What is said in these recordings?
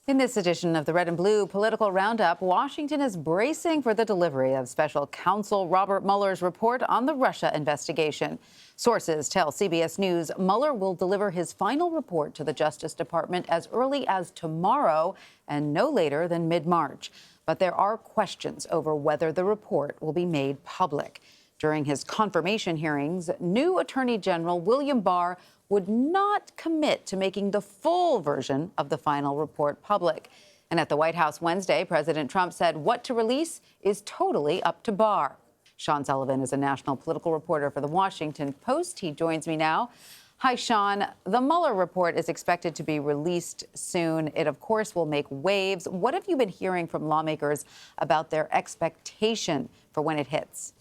In this edition of the Red and Blue Political Roundup, Washington is bracing for the delivery of special counsel Robert Mueller's report on the Russia investigation. Sources tell CBS News Mueller will deliver his final report to the Justice Department as early as tomorrow and no later than mid-March. But there are questions over whether the report will be made public. During his confirmation hearings, new Attorney General William Barr would not commit to making the full version of the final report public. And at the White House Wednesday, President Trump said what to release is totally up to Barr. Sean Sullivan is a national political reporter for The Washington Post. He joins me now. Hi, Sean. The Mueller report is expected to be released soon. It, of course, will make waves. What have you been hearing from lawmakers about their expectation for when it hits?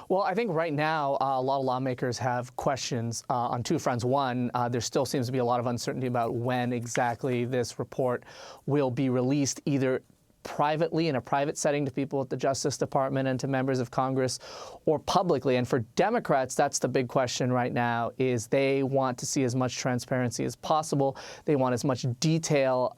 Well, I think right now a lot of lawmakers have questions on two fronts. One, there still seems to be a lot of uncertainty about when exactly this report will be released, either privately in a private setting to people at the Justice Department and to members of Congress, or publicly. And for Democrats, that's the big question right now, is they want to see as much transparency as possible. They want as much detail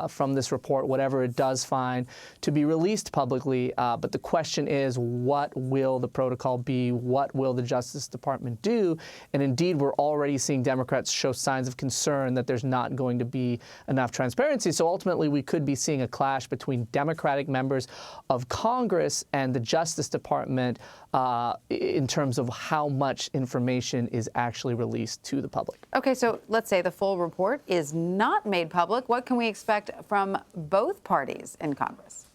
from this report, whatever it does find, to be released publicly. But the question is, what will the protocol be? What will the Justice Department do? And indeed, we're already seeing Democrats show signs of concern that there's not going to be enough transparency. So ultimately, we could be seeing a clash between Democratic members of Congress and the Justice Department in terms of how much information is actually released to the public. Okay, so let's say the full report is not made public. What can we expect from both parties in Congress?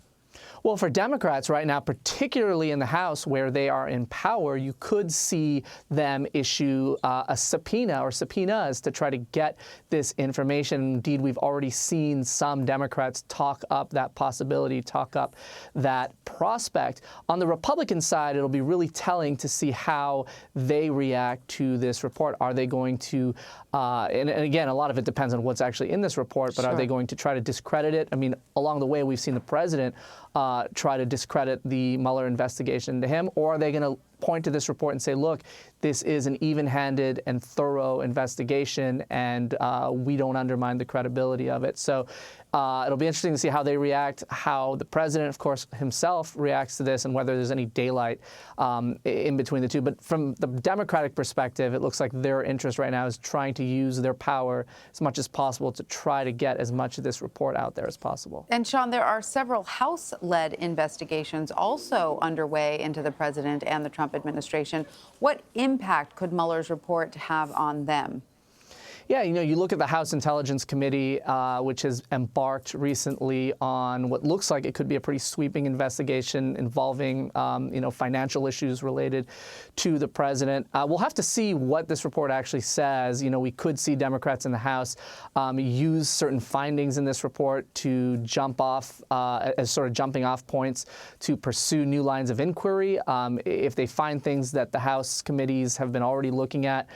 Well, for Democrats right now, particularly in the House where they are in power, you could see them issue a subpoena or subpoenas to try to get this information. Indeed, we've already seen some Democrats talk up that possibility, talk up that prospect. On the Republican side, it'll be really telling to see how they react to this report. Are they going to, and again, a lot of it depends on what's actually in this report, but Are they going to try to discredit it? I mean, along the way, we've seen the president try to discredit the Mueller investigation to him, or are they going to point to this report and say, look, this is an even-handed and thorough investigation, and we don't undermine the credibility of it. So it'll be interesting to see how they react, how the president, of course, himself reacts to this, and whether there's any daylight in between the two. But from the Democratic perspective, it looks like their interest right now is trying to use their power as much as possible to try to get as much of this report out there as possible. And Sean, there are several House-led investigations also underway into the president and the Trump administration. What impact could Mueller's report have on them? Yeah, you look at the House Intelligence Committee, which has embarked recently on what looks like it could be a pretty sweeping investigation involving, financial issues related to the president. We'll have to see what this report actually says. We could see Democrats in the House use certain findings in this report to jump off as sort of jumping off points to pursue new lines of inquiry. If they find things that the House committees have been already looking at,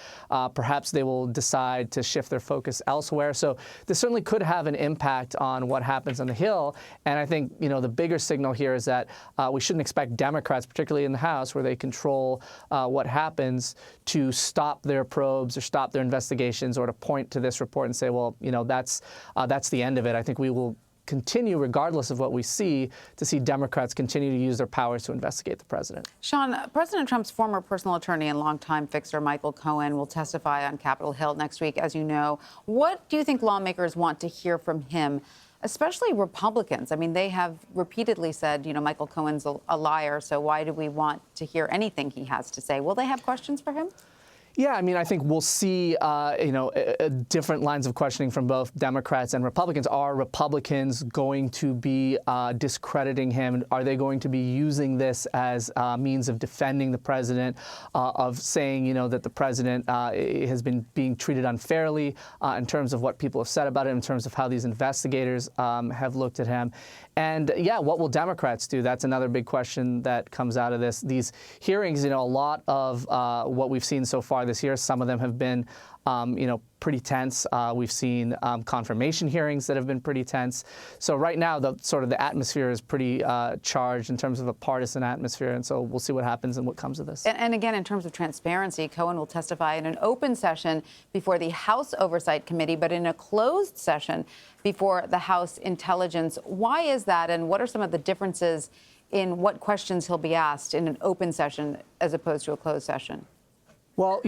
perhaps they will decide to shift their focus elsewhere. So this certainly could have an impact on what happens on the Hill. And I think, the bigger signal here is that we shouldn't expect Democrats, particularly in the House, where they control what happens, to stop their probes or stop their investigations or to point to this report and say, well, that's the end of it. I think we will continue, regardless of what we see, to see Democrats continue to use their powers to investigate the president. Sean, President Trump's former personal attorney and longtime fixer Michael Cohen will testify on Capitol Hill next week, as you know. What do you think lawmakers want to hear from him, especially Republicans? I mean, they have repeatedly said, Michael Cohen's a liar, so why do we want to hear anything he has to say? Will they have questions for him? Yeah, I mean, I think we'll see, different lines of questioning from both Democrats and Republicans. Are Republicans going to be discrediting him? Are they going to be using this as a means of defending the president, of saying, that the president has been being treated unfairly in terms of what people have said about him, in terms of how these investigators have looked at him? And yeah, what will Democrats do? That's another big question that comes out of this. These hearings, a lot of what we've seen so far, far this year. Some of them have been, pretty tense. We've seen confirmation hearings that have been pretty tense. So right now, the atmosphere is pretty charged in terms of a partisan atmosphere, and so we'll see what happens and what comes of this. And again, in terms of transparency, Cohen will testify in an open session before the House Oversight Committee, but in a closed session before the House Intelligence. Why is that, and what are some of the differences in what questions he'll be asked in an open session as opposed to a closed session? Well,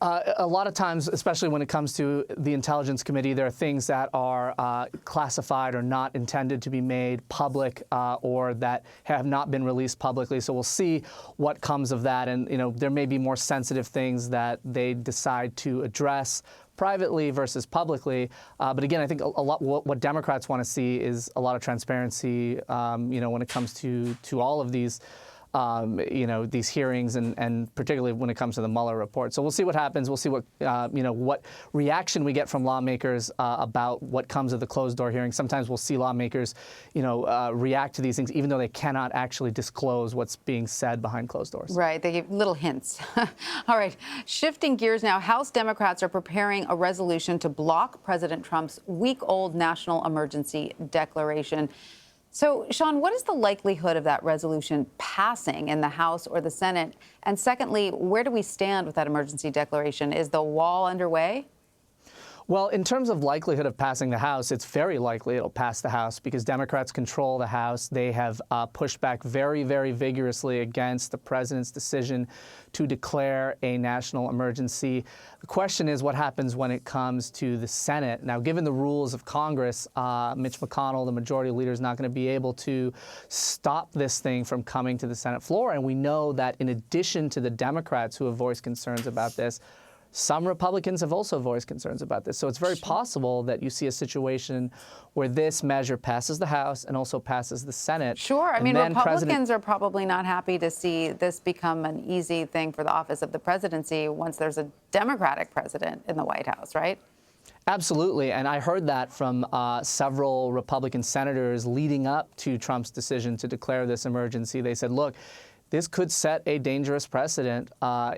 a lot of times, especially when it comes to the Intelligence Committee, there are things that are classified or not intended to be made public or that have not been released publicly. So we'll see what comes of that. And, there may be more sensitive things that they decide to address privately versus publicly. But again, I think a lot what Democrats want to see is a lot of transparency, when it comes to all of these these hearings and particularly when it comes to the Mueller report. So we'll see what happens. We'll see what, what reaction we get from lawmakers about what comes of the closed door hearing. Sometimes we'll see lawmakers, react to these things even though they cannot actually disclose what's being said behind closed doors. Right. They give little hints. All right. Shifting gears now, House Democrats are preparing a resolution to block President Trump's week-old national emergency declaration. So, Sean, what is the likelihood of that resolution passing in the House or the Senate? And secondly, where do we stand with that emergency declaration? Is the wall underway? Well, in terms of likelihood of passing the House, it's very likely it'll pass the House because Democrats control the House. They have pushed back very, very vigorously against the president's decision to declare a national emergency. The question is what happens when it comes to the Senate. Now, given the rules of Congress, Mitch McConnell, the majority leader, is not going to be able to stop this thing from coming to the Senate floor. And we know that in addition to the Democrats who have voiced concerns about this, some Republicans have also voiced concerns about this. So it's very possible that you see a situation where this measure passes the House and also passes the Senate. Sure. I mean, Republicans are probably not happy to see this become an easy thing for the office of the presidency once there's a Democratic president in the White House, right? Absolutely. And I heard that from several Republican senators leading up to Trump's decision to declare this emergency. They said, look, this could set a dangerous precedent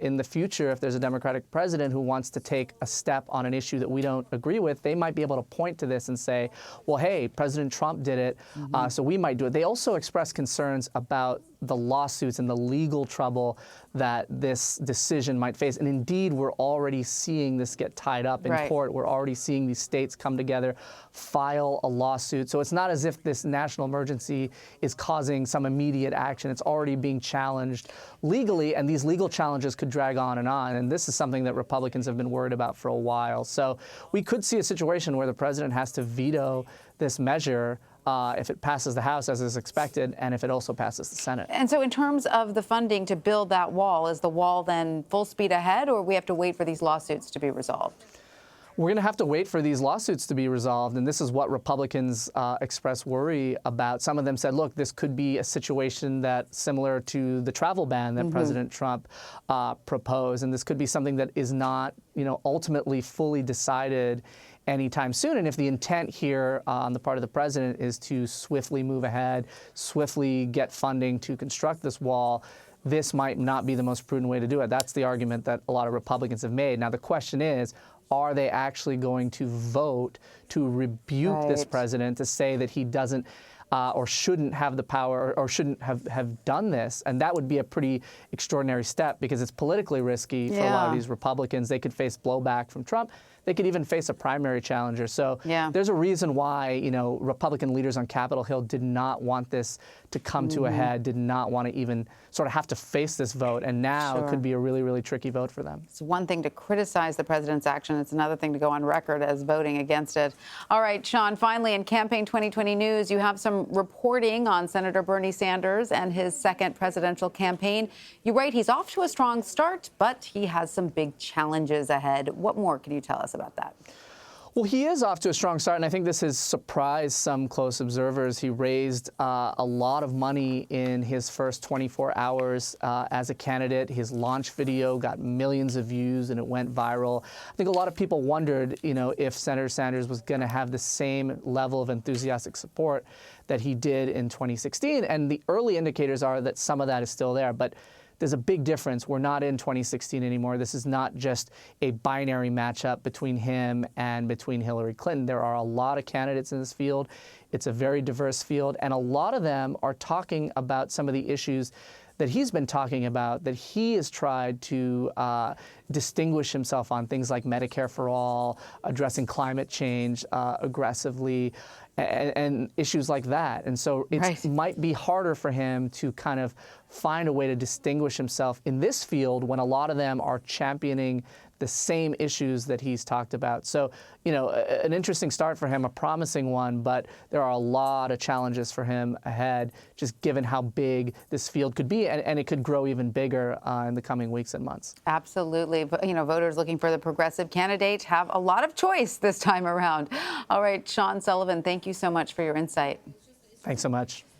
in the future. If there's a Democratic president who wants to take a step on an issue that we don't agree with, they might be able to point to this and say, well, hey, President Trump did it, so we might do it. They also expressed concerns about the lawsuits and the legal trouble that this decision might face. And indeed, we're already seeing this get tied up in court. We're already seeing these states come together, file a lawsuit. So it's not as if this national emergency is causing some immediate action. It's already being challenged legally, and these legal challenges could drag on. And this is something that Republicans have been worried about for a while. So we could see a situation where the president has to veto this measure if it passes the House, as is expected, and if it also passes the Senate. And so in terms of the funding to build that wall, is the wall then full speed ahead, or we have to wait for these lawsuits to be resolved? We're going to have to wait for these lawsuits to be resolved, and this is what Republicans express worry about. Some of them said, look, this could be a situation that's similar to the travel ban that President Trump proposed, and this could be something that is not, ultimately fully decided anytime soon. And if the intent here on the part of the president is to swiftly move ahead, swiftly get funding to construct this wall, this might not be the most prudent way to do it. That's the argument that a lot of Republicans have made. Now, the question is, are they actually going to vote to rebuke this president, to say that he doesn't or shouldn't have the power or shouldn't have done this? And that would be a pretty extraordinary step because it's politically risky for a lot of these Republicans. They could face blowback from Trump. They could even face a primary challenger. So there's a reason why, Republican leaders on Capitol Hill did not want this to come to a head, did not want to even sort of have to face this vote. And now it could be a really, really tricky vote for them. It's one thing to criticize the president's action. It's another thing to go on record as voting against it. All right, Sean, finally, in Campaign 2020 news, you have some reporting on Senator Bernie Sanders and his second presidential campaign. You write he's off to a strong start, but he has some big challenges ahead. What more can you tell us about that? Well, he is off to a strong start, and I think this has surprised some close observers. He raised a lot of money in his first 24 hours as a candidate. His launch video got millions of views, and it went viral. I think a lot of people wondered, if Senator Sanders was going to have the same level of enthusiastic support that he did in 2016, and the early indicators are that some of that is still there. But there's a big difference. We're not in 2016 anymore. This is not just a binary matchup between him and between Hillary Clinton. There are a lot of candidates in this field. It's a very diverse field, and a lot of them are talking about some of the issues that he's been talking about, that he has tried to distinguish himself on, things like Medicare for all, addressing climate change aggressively, and issues like that. And so it might be harder for him to kind of find a way to distinguish himself in this field when a lot of them are championing the same issues that he's talked about. So, you know, an interesting start for him, a promising one, but there are a lot of challenges for him ahead, just given how big this field could be, and it could grow even bigger in the coming weeks and months. Absolutely. But, you know, voters looking for the progressive candidate have a lot of choice this time around. All right, Sean Sullivan, thank you so much for your insight. Thanks so much.